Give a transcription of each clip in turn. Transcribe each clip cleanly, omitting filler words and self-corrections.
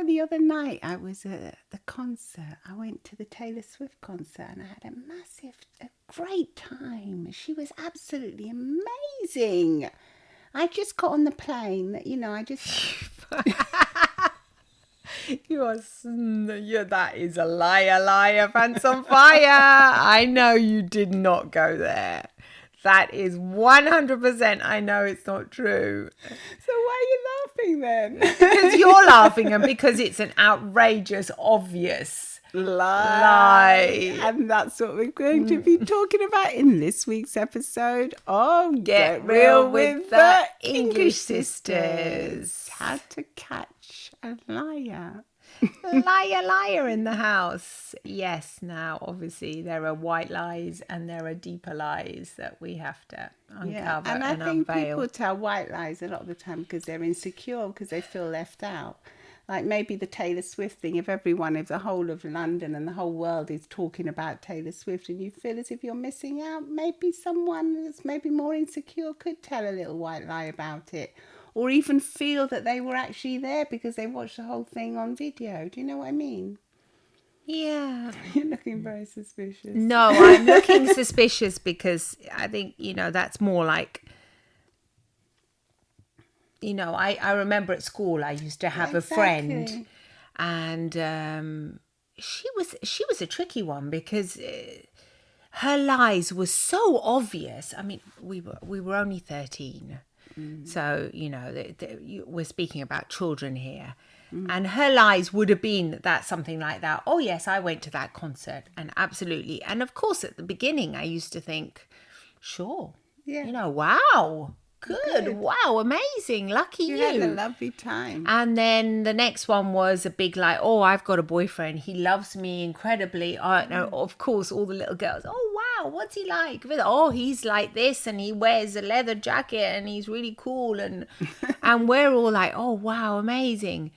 the other night I was at the concert. I went to the Taylor Swift concert and I had a great time. She was absolutely amazing. I just got on the plane, I just... That is a liar, pants on fire. I know you did not go there. That is 100%. I know it's not true. So why are you laughing then? Because you're laughing and because it's an outrageous, obvious lie. And that's what we're going to be talking about in this week's episode of Get Real with the English Sisters. How to catch a liar. Liar in the house. Yes, now obviously there are white lies and there are deeper lies that we have to uncover and I think unveil. People tell white lies a lot of the time because they're insecure, because they feel left out. Like maybe the Taylor Swift thing, if the whole of London and the whole world is talking about Taylor Swift and you feel as if you're missing out, maybe someone that's maybe more insecure could tell a little white lie about it. Or even feel that they were actually there because they watched the whole thing on video. Do you know what I mean? Yeah. You're looking very suspicious. No, I'm looking suspicious because I think, that's more like, I remember at school I used to have a friend and she was a tricky one because her lies were so obvious. I mean, we were only 13. So, we're speaking about children here. And her lies would have been that something like that. Oh, yes, I went to that concert. And absolutely. And of course, at the beginning, I used to think, sure. Yeah. Wow. Good. Wow. Amazing. Lucky you. You had a lovely time. And then the next one was a big like, oh, I've got a boyfriend. He loves me incredibly. Of course, all the little girls. Oh, wow. What's he like? Oh, he's like this and he wears a leather jacket and he's really cool. And we're all like, oh, wow, amazing.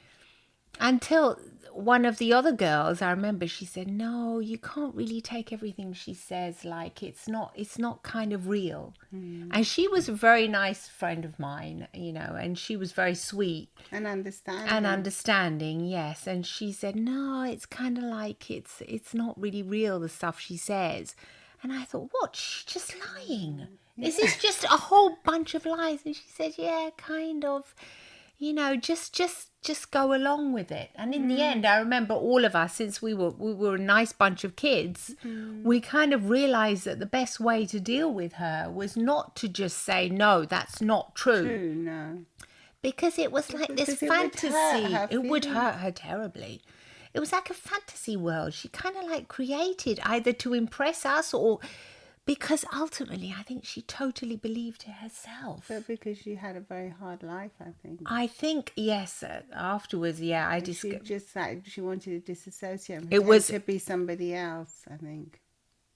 Until one of the other girls, I remember, she said, no, you can't really take everything she says like it's not kind of real. And she was a very nice friend of mine, and she was very sweet and understanding, yes. And she said, no, it's kind of like it's not really real, the stuff she says. And I thought, what, she's just lying. This is just a whole bunch of lies. And she said, yeah, kind of. Just go along with it. And in the end, I remember all of us, since we were a nice bunch of kids, we kind of realised that the best way to deal with her was not to just say, no, that's not true. No. Because it was like this fantasy. It would hurt her terribly. It was like a fantasy world she kind of like created, either to impress us or... Because ultimately, I think she totally believed it herself. But because she had a very hard life, I think. I think, yes, afterwards, yeah. She wanted to disassociate. It was to be somebody else, I think.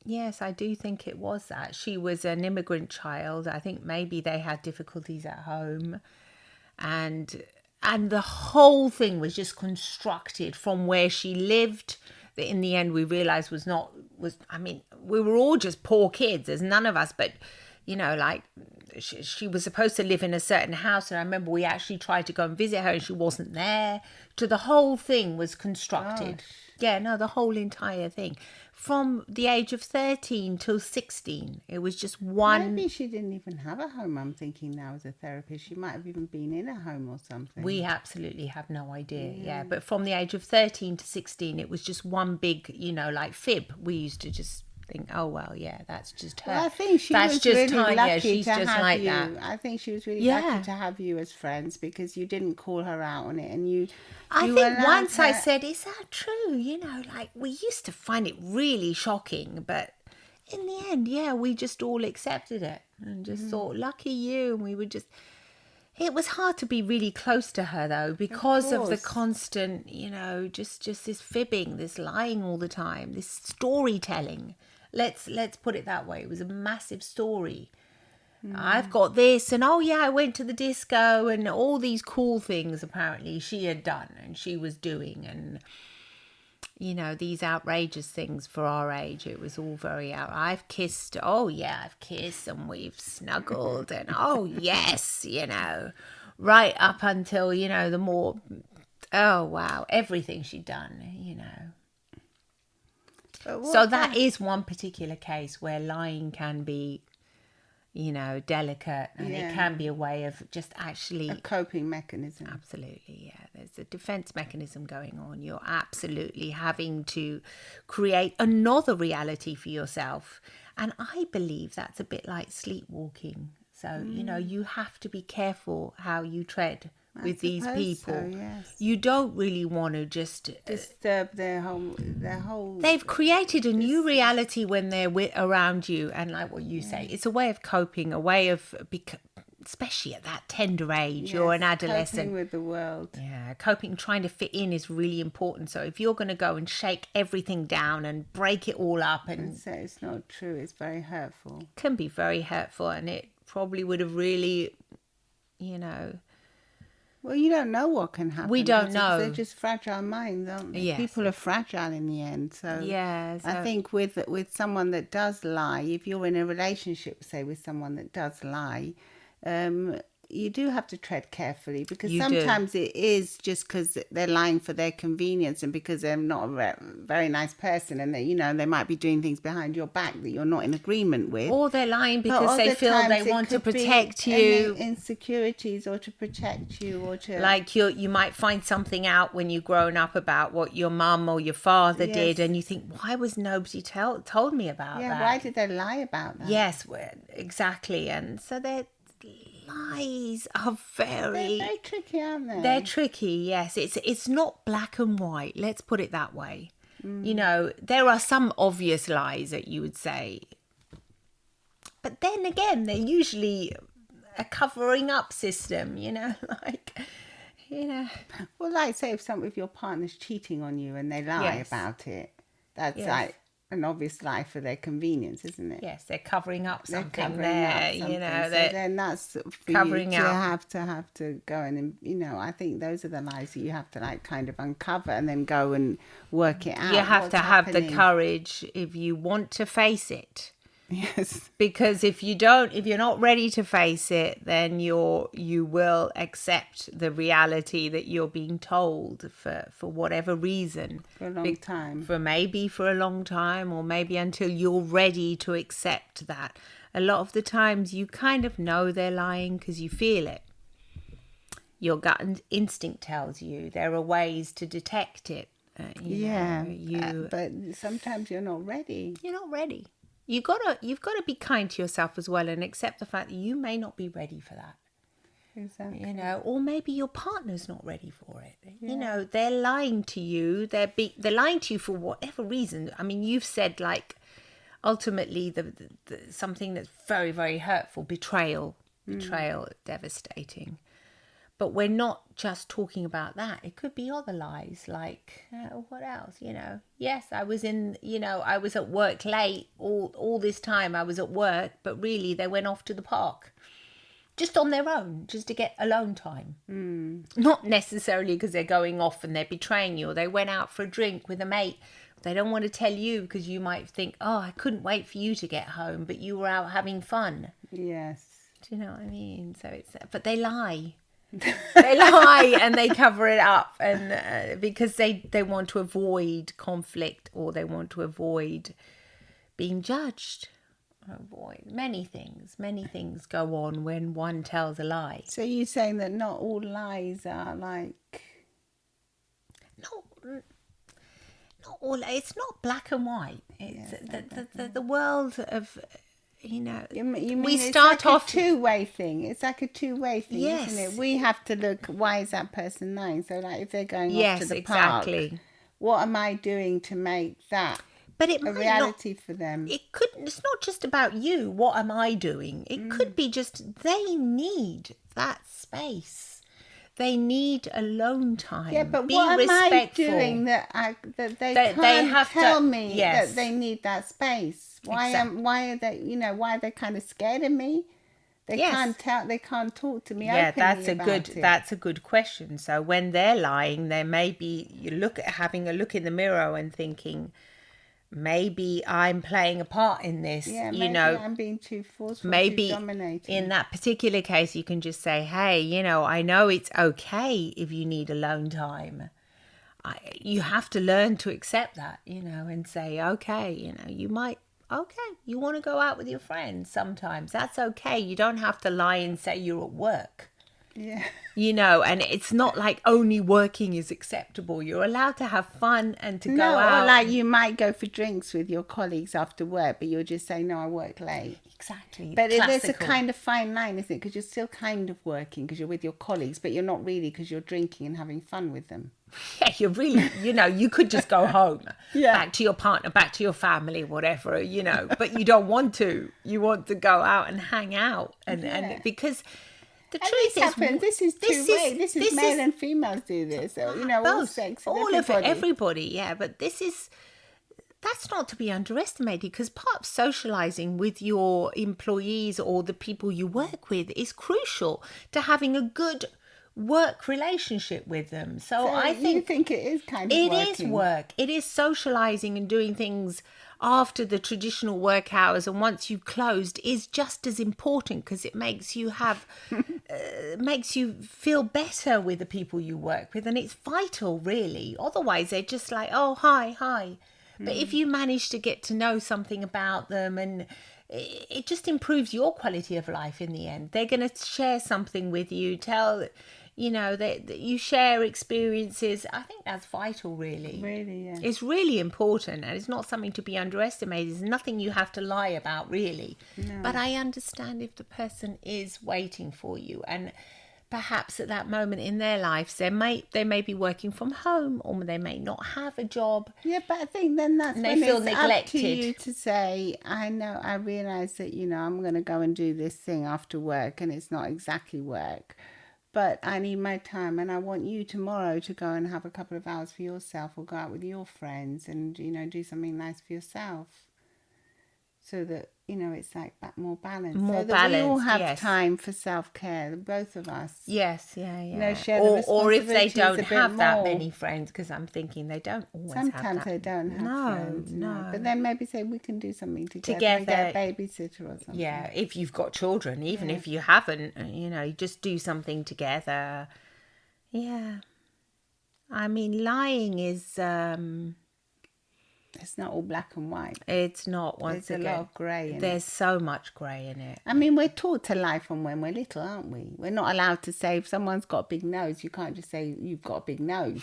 Yes, I do think it was that. She was an immigrant child. I think maybe they had difficulties at home. And the whole thing was just constructed from where she lived. That in the end we realised we were all just poor kids. There's none of us, but, she was supposed to live in a certain house. And I remember we actually tried to go and visit her and she wasn't there. So the whole thing was constructed. Gosh. Yeah, no, the whole entire thing. From the age of 13 till 16, it was just one... Maybe she didn't even have a home, I'm thinking now, as a therapist. She might have even been in a home or something. We absolutely have no idea, yeah. But from the age of 13 to 16, it was just one big, like fib. We used to just think, oh, well, yeah, that's just her. Well, I think that's just really Tanya. Lucky she's to just have like you. That. I think she was really lucky to have you as friends because you didn't call her out on it and you... I think once I said, is that true? We used to find it really shocking, but in the end, yeah, we just all accepted it and just thought, lucky you. And we would just, it was hard to be really close to her though, because of the constant, just this fibbing, this lying all the time, this storytelling. Let's put it that way. It was a massive story. I've got this and oh yeah, I went to the disco and all these cool things apparently she had done and she was doing, and these outrageous things for our age. It was all very I've kissed, oh yeah, I've kissed and we've snuggled and oh yes, right up until the more Oh, wow. Everything she'd done, But So that is one particular case where lying can be, delicate, and it can be a way of just actually... a coping mechanism. Absolutely, yeah. There's a defense mechanism going on. You're absolutely having to create another reality for yourself. And I believe that's a bit like sleepwalking. So, you have to be careful how you tread with these people. So, yes. You don't really want to just disturb their whole. They've created a new reality when they're around you, and like what you say, it's a way of coping, a way of especially at that tender age. You're an adolescent. Coping with the world. Yeah, coping, trying to fit in is really important. So if you're going to go and shake everything down and break it all up and say it's not true, it's very hurtful. It can be very hurtful, and it probably would have really, Well, you don't know what can happen. We don't know. They're just fragile minds, aren't they? Yes. People are fragile in the end. So yeah, I think with someone that does lie, if you're in a relationship, say, with someone that does lie, you do have to tread carefully, because sometimes it is just because they're lying for their convenience and because they're not a very nice person, and they might be doing things behind your back that you're not in agreement with. Or they're lying because they feel they want to protect you. Insecurities, or to protect you, or to... Like you might find something out when you've grown up about what your mum or your father did, and you think, why was nobody told me about that? Yeah, why did they lie about that? Yes, exactly. And so lies are They're very tricky, aren't they? They're tricky, yes. It's not black and white, let's put it that way. There are some obvious lies that you would say, but then again, they're usually a covering up system, Well, like, say if your partner's cheating on you and they lie about it, that's like an obvious lie for their convenience, isn't it? Yes, they're covering up something so then that's for covering you to up. have to go and I think those are the lies that you have to like kind of uncover and then go and work it out. You have to have the courage if you want to face it. Yes. Because if you're not ready to face it, then you will accept the reality that you're being told for whatever reason. For a long time. For a long time, or maybe until you're ready to accept that. A lot of the times you kind of know they're lying because you feel it. Your gut instinct tells you. There are ways to detect it. But sometimes you're not ready. You're not ready. You've got to be kind to yourself as well, and accept the fact that you may not be ready for that. Exactly. Or maybe your partner's not ready for it. Yeah. They're lying to you. They're lying to you for whatever reason. I mean, you've said, like, ultimately the something that's very, very hurtful, betrayal, devastating. But we're not just talking about that. It could be other lies, like, what else, Yes, I was at work late. All this time I was at work, but really they went off to the park. Just on their own, just to get alone time. Not necessarily because they're going off and they're betraying you, or they went out for a drink with a mate. They don't want to tell you because you might think, oh, I couldn't wait for you to get home, but you were out having fun. Yes. Do you know what I mean? So but they lie. They lie and they cover it up, and because they want to avoid conflict, or they want to avoid being judged. Avoid many things go on when one tells a lie. So you're saying that not all lies are like... Not all. It's not black and white. It's the world of... You mean we start like off a two-way thing. It's like a two-way thing, yes. Isn't it? We have to look, why is that person lying? So, like, if they're going off to the exactly. park, what am I doing to make that a reality for them? It's not just about you. What am I doing? It could be just they need that space. They need alone time. Yeah, but be what am respectful. I doing that they can't tell me that they need that space? Why are they kind of scared of me? They can't talk to me openly about it. That's a good question. So when they're lying, there may be having a look in the mirror and thinking, maybe I'm playing a part in this. Yeah, you maybe know, I'm being too forceful, maybe too dominating. in that particular case, you can just say, hey, I know it's okay if you need alone time. You have to learn to accept that, and say, okay, you might, okay, you want to go out with your friends sometimes. That's okay. You don't have to lie and say you're at work. Yeah. And it's not like only working is acceptable. You're allowed to have fun and to go out. Or like you might go for drinks with your colleagues after work, but you'll just say, no, I work late. Exactly. But there's a Classical. kind of fine line, isn't it? Because you're still kind of working because you're with your colleagues, but you're not really because you're drinking and having fun with them. Yeah, you're really, you could just go home, Yeah. back to your partner, back to your family, whatever, but you don't want to. You want to go out and hang out. And because the And truth this happens. This is two-way. This is male and females do this. So, all both, sex, all everybody. of it, everybody. Yeah, but that's not to be underestimated, because part of socializing with your employees or the people you work with is crucial to having a good work relationship with them. So I you think it is kind of it working. is work. It is socializing and doing things after the traditional work hours, and once you've closed, is just as important, because it makes you makes you feel better with the people you work with, and it's vital, really. Otherwise, they're just like, oh, hi. But if you manage to get to know something about them, and it just improves your quality of life in the end. They're going to share something with you, that you share experiences. I think that's vital, really. Really, yeah. It's really important, and it's not something to be underestimated. It's nothing you have to lie about, really. No. But I understand if the person is waiting for you, and perhaps at that moment in their lives, they may be working from home, or they may not have a job. Yeah, but I think then that's They when feel it's neglected. up to you to say, I realise that, I'm going to go and do this thing after work, and it's not exactly work, but I need my time, and I want you tomorrow to go and have a couple of hours for yourself, or go out with your friends and, do something nice for yourself. So that, it's like more balanced. More so that we all balanced, have yes. time for self-care, both of us. Yes, yeah. Share the Or if they responsibilities don't a bit have that more. many friends, because I'm thinking they don't always have Sometimes that. they don't have friends. No. But then maybe say we can do something together. Together. And get a babysitter or something. Yeah, if you've got children, even if you haven't, just do something together. Yeah. I mean, lying is... It's not all black and white. It's not, once There's again. a lot of grey in it. There's so much grey in it. I mean, we're taught to lie from when we're little, aren't we? We're not allowed to say, if someone's got a big nose, you can't just say, you've got a big nose.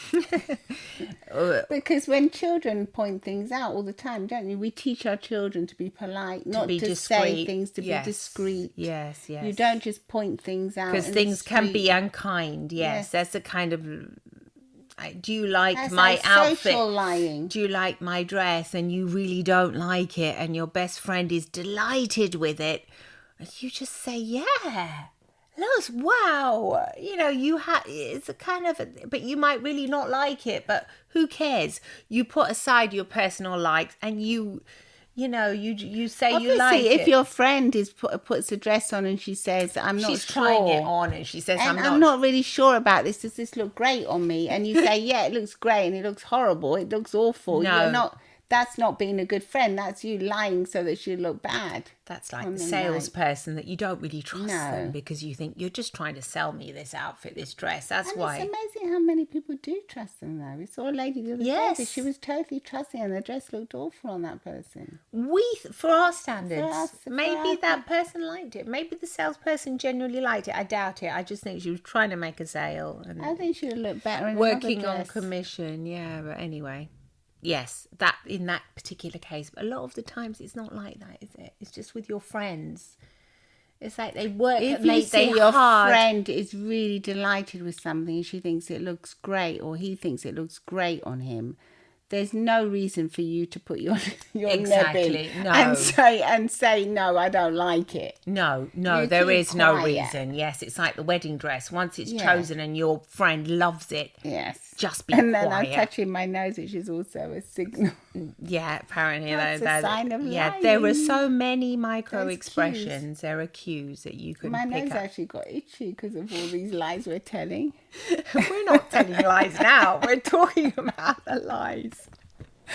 Because when children point things out all the time, don't you? We teach our children to be polite, not be to discreet. say things, to Yes. be discreet. Yes. You don't just point things out. Because in things the can street. be unkind. Yes, that's the kind of... Do you like That's my like outfit? social lying. Do you like my dress? And you really don't like it, and your best friend is delighted with it. And you just say, yeah, Lois, wow. It's a kind of, but you might really not like it, but who cares? You put aside your personal likes, and you say Obviously, you like it. if your friend puts a dress on and she says, I'm not She's sure. trying it on, and she says, And I'm not really sure about this. Does this look great on me? And you say, yeah, it looks great, and it looks horrible. It looks awful. No. That's not being a good friend. That's you lying so that you look bad. That's like on the the salesperson that you don't really trust No. them, because you think you're just trying to sell me this outfit, this dress. That's And why. it's amazing how many people do trust them, though. We saw a lady the other Yes. day. She was totally trusting, and the dress looked awful on that person. For our standards, For maybe us. that person liked it. Maybe the salesperson genuinely liked it. I doubt it. I just think she was trying to make a sale and I think she would look better in working another on dress. commission. Yeah, but anyway. Yes, that in that particular case. But a lot of the times it's not like that, is it? It's just with your friends. It's like they work If and you they see your hard. friend is really delighted with something and she thinks it looks great, or he thinks it looks great on him, there's no reason for you to put your Exactly, neb in no. and say no, I don't like it. No, You there keep is no quiet. reason. Yes, it's like the wedding dress. Once it's Yeah. chosen and your friend loves it, Yes. just be And then quiet. I'm touching my nose, which is also a signal. Yeah, apparently That's a sign of yeah, there are lying. so many micro There's expressions. There are cues that you can My pick nose up. actually got itchy because of all these lies we're telling. We're not telling lies now. We're talking about the lies.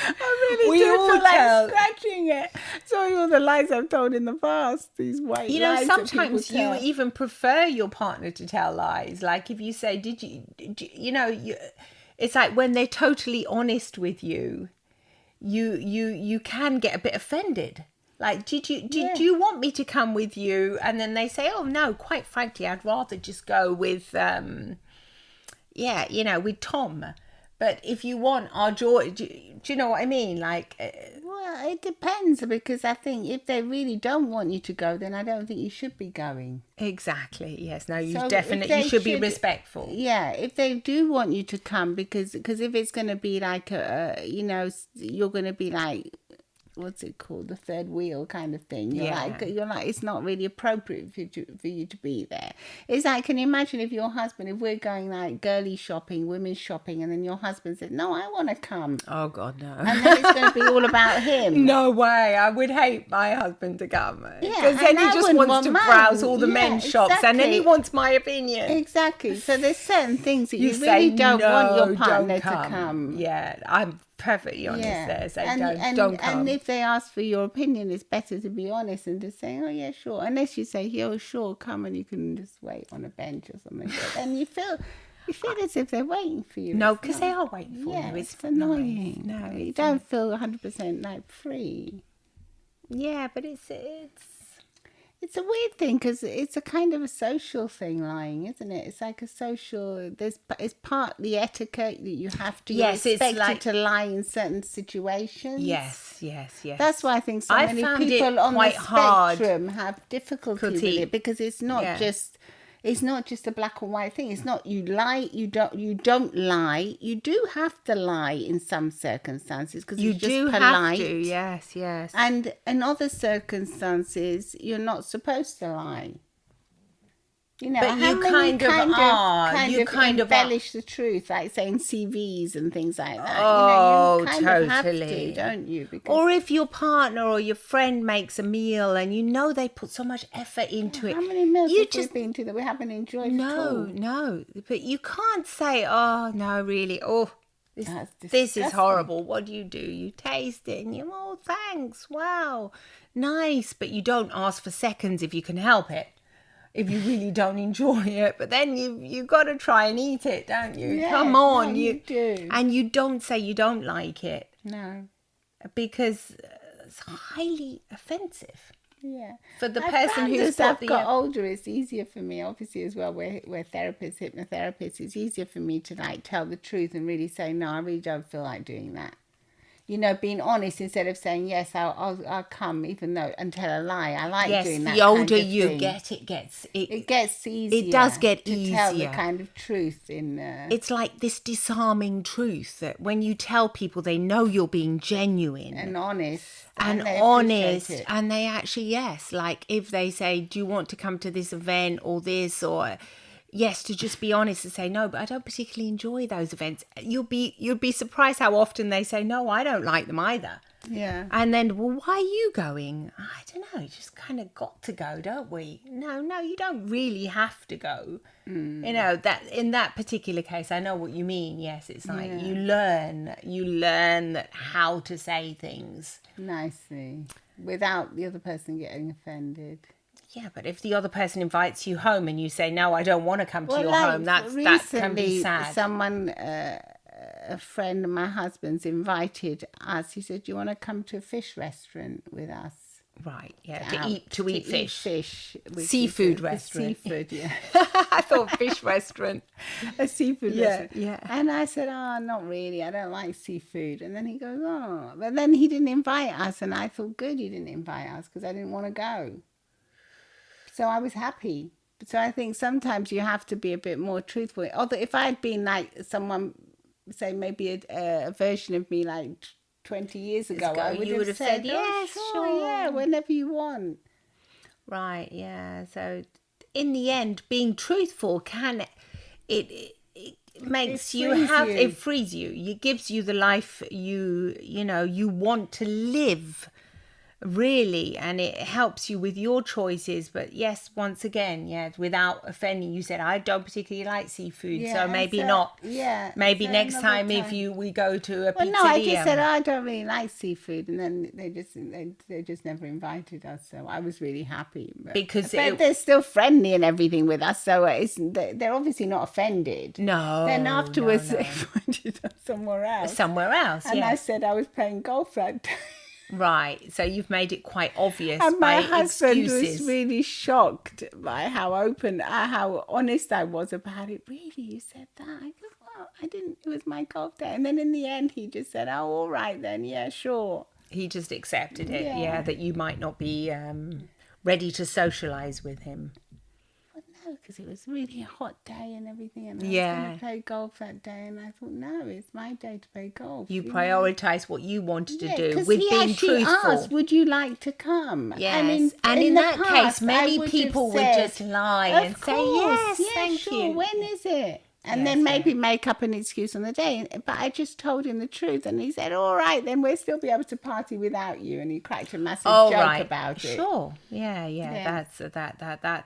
I really We do all feel like tell. scratching it. So all the lies I've told in the past, these white You know, lies that people sometimes you tell. even prefer your partner to tell lies. Like if you say, it's like when they're totally honest with you, you can get a bit offended. Like, did you want me to come with you? And then they say, oh no, quite frankly, I'd rather just go with, with Tom. But if you want our joy, do you know what I mean? Like, Well, it depends, because I think if they really don't want you to go, then I don't think you should be going. exactly. Yes. No, you So definitely, if you they should be respectful. Yeah, if they do want you to come, because if it's going to be like you're going to be like, what's it called, the third wheel kind of thing. You're like it's not really appropriate for you to be there. It's like, can you imagine if your husband, if we're going like girly shopping, women's shopping, and then your husband said, no, I want to come, Oh God, no. and then it's going to be all about him. No way. I would hate my husband to come. Yeah, Because then and he I just wouldn't wants to want browse mine. all the Yeah, men's shops and then he exactly. wants my opinion. Exactly. So there's certain things that you say, really don't want "No, your partner don't to come. Yeah, I'm perfectly honest there. Say, don't come. And if they ask for your opinion, it's better to be honest and just say, oh yeah, sure. Unless you say, yeah, sure, come, and you can just wait on a bench or something. But then you feel as if they're waiting for you. No, It's because not- they are waiting for yeah, you. it's annoying. Nice. No, You don't feel 100% like free. Yeah, but it's It's a weird thing, because it's a kind of a social thing, lying, isn't it? It's like a social. It's partly etiquette that you have to. Yes, you're it's expected like- to lie in certain situations. yes. That's why I think so I many found it people on the quite hard. spectrum have difficulty with it, because it's not just a black or white thing. It's not you lie, you don't lie. You do have to lie in some circumstances, because You it's just do polite. have to. Yes. And in other circumstances, you're not supposed to lie. You know, But how you many kind of embellish the truth, like saying CVs and things like that. Oh, you kind of have totally. to, don't you? Because Or if your partner or your friend makes a meal and you know they put so much effort into it. how many meals you have just we been to that we haven't enjoyed at all? No, but you can't say, oh no, really, That's this is disgusting. horrible. What do? You taste it and you, oh thanks, wow, nice, but you don't ask for seconds if you can help it, if you really don't enjoy it. But then you got to try and eat it, don't you? Yes, Come on, no, you do. And you don't say you don't like it, No. because it's highly offensive. Yeah. For the I person found who's as got I've the got older, it's easier for me, obviously, as well. We're therapists, hypnotherapists. It's easier for me to like tell the truth and really say, no, I really don't feel like doing that. You know, being honest instead of saying, yes, I'll come, even though, and tell a lie. I like doing that. The older kind of you thing. get, It gets easier. It does get to tell the easier. kind of truth in. It's like this disarming truth that when you tell people, they know you're being genuine and honest. and they honest, appreciate it. and they actually, yes, like if they say, do you want to come to this event or this, or yes, to just be honest and say, no, but I don't particularly enjoy those events. You'd be surprised how often they say, no, I don't like them either. Yeah. And then, well, why are you going? I don't know. You just kind of got to go, don't we? No, you don't really have to go. You know, that in that particular case, I know what you mean. Yes, it's like you learn that how to say things Nicely, without the other person getting offended. Yeah, but if the other person invites you home and you say, no, I don't want to come to your like, home, that can be recently, sad. Someone, a friend of my husband's, invited us. He said, do you want to come to a fish restaurant with us? Right, yeah, Out to eat fish. Which Seafood is restaurant. Seafood, yeah. I thought fish restaurant. A seafood restaurant. Yeah. And I said, oh, not really. I don't like seafood. And then he goes, oh. But then he didn't invite us. And I thought, good, he didn't invite us, because I didn't want to go. So I was happy. So I think sometimes you have to be a bit more truthful. Although if I had been like someone, say maybe a version of me like 20 years ago, I would have said, yes, sure, yeah, whenever you want. Right, yeah. So in the end, being truthful it makes it frees you. It gives you the life you want to live. really, and it helps you with your choices. But yes, once again, without offending, you said I don't particularly like seafood, so and maybe not. Yeah. Maybe so next another time if we go to a Well, no, I just said pizzeria. I don't really like seafood, and then they just never invited us. So I was really happy, Because but they're still friendly and everything with us. So they're obviously not offended. No, Then afterwards no. they invited us somewhere else. Somewhere else, And I yes. said I was playing golf that day. Right, so you've made it quite obvious And by my husband excuses. was really shocked by how open, how honest I was about it. Really, you said that? I go, well, I didn't. It was my golf day. And then in the end, he just said, "Oh, all right then. Yeah, sure." He just accepted it, Yeah. that you might not be ready to socialise with him. But no, because it was really a hot day and everything, and I was Yeah. going to play golf that day, and I thought, no, it's my day to play golf. You know? prioritise what you wanted to Yeah, do 'cause with he being actually truthful. asked, would you like to come? Yes, I mean, and in the that past, case, many I would people have would said, just lie of and course, say, yes, yeah, thank sure, you. when is it? And Yes, then maybe yeah. make up an excuse on the day. But I just told him the truth, and he said, all right, then we'll still be able to party without you. And he cracked a massive joke Right. about it. Sure. Yeah. Yeah.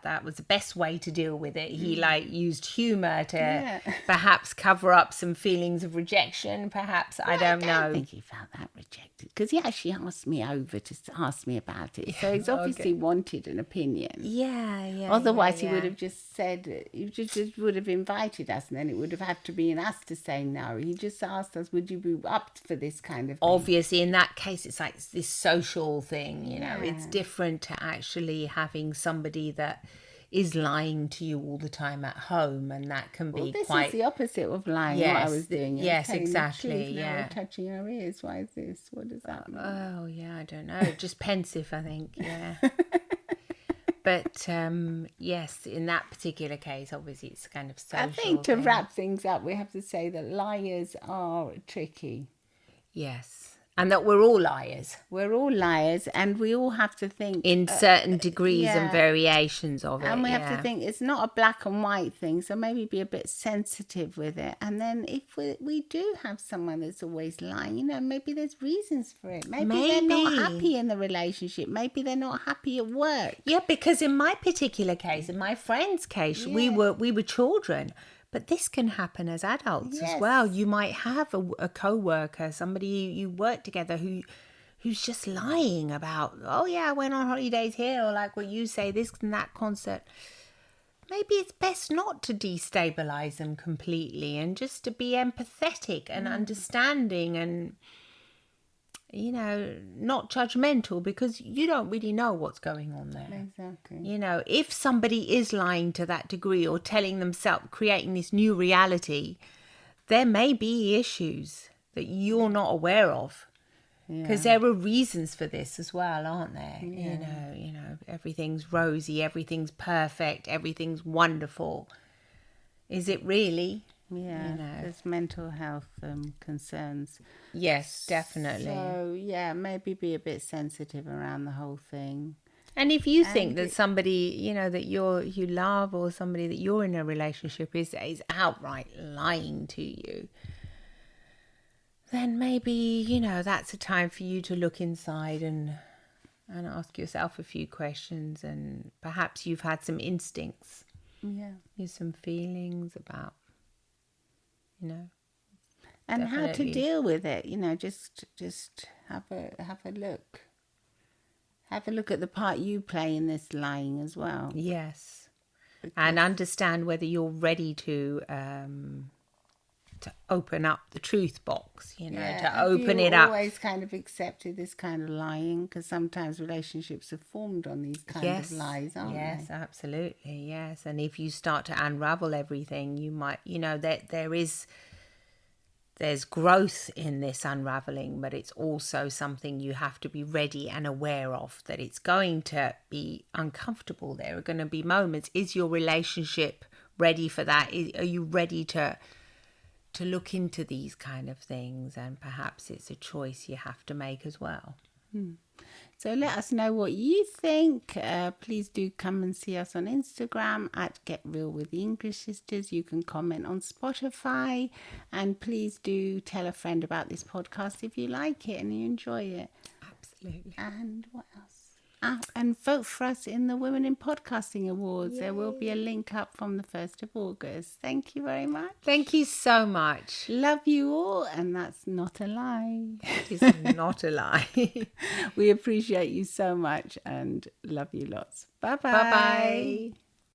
That was the best way to deal with it. He used humour to Yeah. perhaps cover up some feelings of rejection. Perhaps I don't know. I think he felt that rejected because he actually asked me over to ask me about it. So he's obviously wanted an opinion. Yeah. Otherwise, he would have just said, he just would have invited us, and then it would have had to be in us to say no. He just asked us, would you be up for this kind of thing? Obviously, in that case, it's like this social thing, Yeah. It's different to actually having somebody that is lying to you all the time at home, and that can be This quite. is the opposite of lying, what I was doing. I was Yes, telling the exactly, truth. Now yeah. we're touching our ears. Why is this? What does that mean? Oh, yeah, I don't know. Just pensive, I think, yeah. But yes, in that particular case, obviously, it's kind of social. I think to thing. wrap things up, we have to say that liars are tricky. Yes. And that we're all liars We're all liars, and we all have to think in certain degrees and yeah. variations of it. And we have to think it's not a black and white thing, so maybe be a bit sensitive with it. And then if we do have someone that's always lying, maybe there's reasons for it. Maybe they're not happy in the relationship. Maybe they're not happy at work. Yeah, because in my particular case, in my friend's case, we were children. But this can happen as adults as well. You might have a co-worker, somebody you work together who's just lying about, oh yeah, I went on holidays here, or like what you say, this and that concert. Maybe it's best not to destabilize them completely and just to be empathetic and understanding and, not judgmental, because you don't really know what's going on there. Exactly. If somebody is lying to that degree or telling themselves, creating this new reality, there may be issues that you're not aware of. Because there are reasons for this as well, aren't there? Yeah. Everything's rosy, everything's perfect, everything's wonderful. Is it really? Yeah, there's mental health concerns. Yes, definitely. So, maybe be a bit sensitive around the whole thing. And if you think that somebody, that you love, or somebody that you're in a relationship is outright lying to you, then maybe, that's a time for you to look inside and ask yourself a few questions, and perhaps you've had some instincts. Yeah. Some feelings about, And how to definitely. deal with it, just have a look. Have a look at the part you play in this lying as well. Yes. And understand whether you're ready to open up the truth box, to open it up. Always kind of accepted this kind of lying, because sometimes relationships are formed on these kind of lies, aren't they? Yes, absolutely, yes. And if you start to unravel everything, you might, there's growth in this unraveling, but it's also something you have to be ready and aware of, that it's going to be uncomfortable. There are going to be moments. Is your relationship ready for that? Are you ready to look into these kind of things? And perhaps it's a choice you have to make as well. So let us know what you think. Please do come and see us on Instagram at Get Real with the English Sisters. You can comment on Spotify, and please do tell a friend about this podcast if you like it and you enjoy it. Absolutely. And what else? And vote for us in the Women in Podcasting Awards. Yay. There will be a link up from the 1st of August. Thank you very much. Thank you so much. Love you all, and that's not a lie. It's not a lie. We appreciate you so much and love you lots. Bye-bye. Bye-bye.